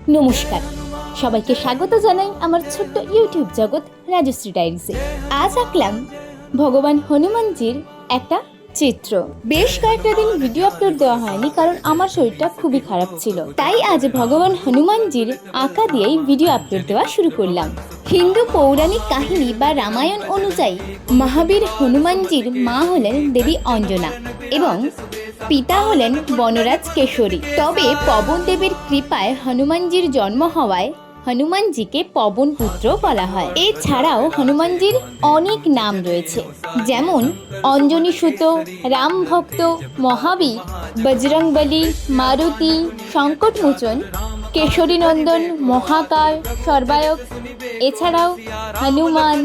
নমস্কার, সবাইকে স্বাগত জানাই আমার ছোট্ট ইউটিউব জগৎ রাজশ্রী ডায়েরিসে। আজ আঁকলাম ভগবান হনুমানজির একটা চিত্র। বেশ কয়েকটা দিন ভিডিও আপলোড দেওয়া হয়নি, কারণ আমার শরীরটা খুবই খারাপ ছিল। তাই আজ ভগবান হনুমানজির আঁকা দিয়েই ভিডিও আপলোড দেওয়া শুরু করলাম। হিন্দু পৌরাণিক কাহিনী বা রামায়ণ অনুযায়ী মহাবীর হনুমানজির মা হলেন দেবী অঞ্জনা এবং পিতা হলেন বনরাজ কেশরী। তবে পবন দেবের কৃপায় হনুমানজির জন্ম হওয়ায় হনুমানজিকে পবন পুত্র বলা হয়। এছাড়াও হনুমানজির অনেক নাম রয়েছে, যেমন অঞ্জনী সুত, রাম ভক্ত, মহাবীর, বজরংবলী, মারুতি, সংকটমোচন, কেশরী নন্দন, মহাকাল, সর্বায়ক। এছাড়াও হনুমান,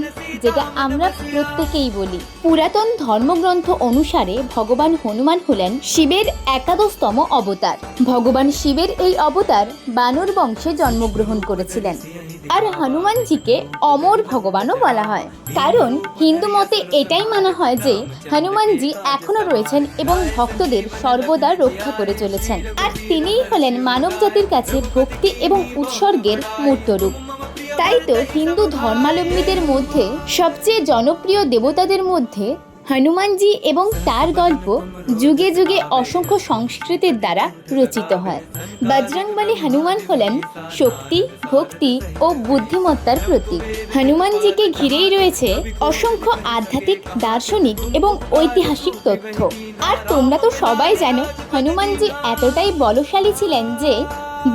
যেটা আমরা প্রত্যেকেই বলি। পুরাতন ধর্মগ্রন্থ অনুসারে ভগবান হনুমান হলেন শিবের একাদশতম অবতার। ভগবান শিবের এই অবতার বানর বংশে জন্মগ্রহণ করেছিলেন। আর হনুমানজিকে অমর ভগবানও বলা হয়, কারণ হিন্দু মতে এটাই মানা হয় যে হনুমানজি এখনো রয়েছেন এবং ভক্তদের সর্বদা রক্ষা করে চলেছেন। আর তিনিই হলেন মানব জাতির কাছে ভক্তি এবং উৎসর্গের মূর্ত রূপ। তাই তো হিন্দু ধর্মাবলম্বীদের মধ্যে সবচেয়ে জনপ্রিয় দেবতাদের মধ্যে হনুমানজি এবং তার গল্প যুগে যুগে অসংখ্য সংস্কৃতির দ্বারা রচিত হয়। বজরংবলী হনুমান হলেন শক্তি, ভক্তি ও বুদ্ধিমত্তার প্রতীক। হনুমানজিকে ঘিরেই রয়েছে অসংখ্য আধ্যাত্মিক, দার্শনিক এবং ঐতিহাসিক তথ্য। আর তোমরা তো সবাই জানো, হনুমানজি এতটাই বলশালী ছিলেন যে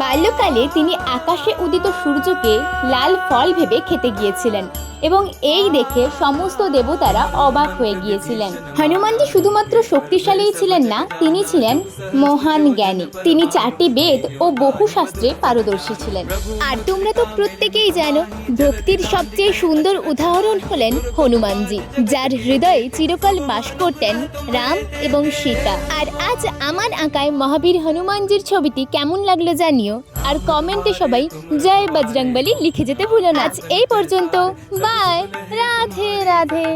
বাল্যকালে তিনি আকাশে উদিত সূর্যকে লাল ফল ভেবে খেতে গিয়েছিলেন এবং এই দেখে সমস্ত দেবতারা অবাক হয়ে গিয়েছিলেন। হনুমানজি শুধুমাত্র শক্তিশালীই ছিলেন না, তিনি ছিলেন মহান জ্ঞানী। তিনি 4টি বেদ ও বহু শাস্ত্রে পারদর্শী ছিলেন। আর তোমরা তো প্রত্যেকেই জানো, ভক্তির সবচেয়ে সুন্দর উদাহরণ হলেন হনুমানজি, যার হৃদয়ে চিরকাল বাস করতেন রাম এবং সীতা। আর আজ আমার আঁকায় মহাবীর হনুমানজির ছবিটি কেমন লাগলো জানিও, আর কমেন্টে সবাই জয় বজরংবলী লিখে যেতে ভুলো না। আজ এই পর্যন্ত, বাই, রাধে রাধে।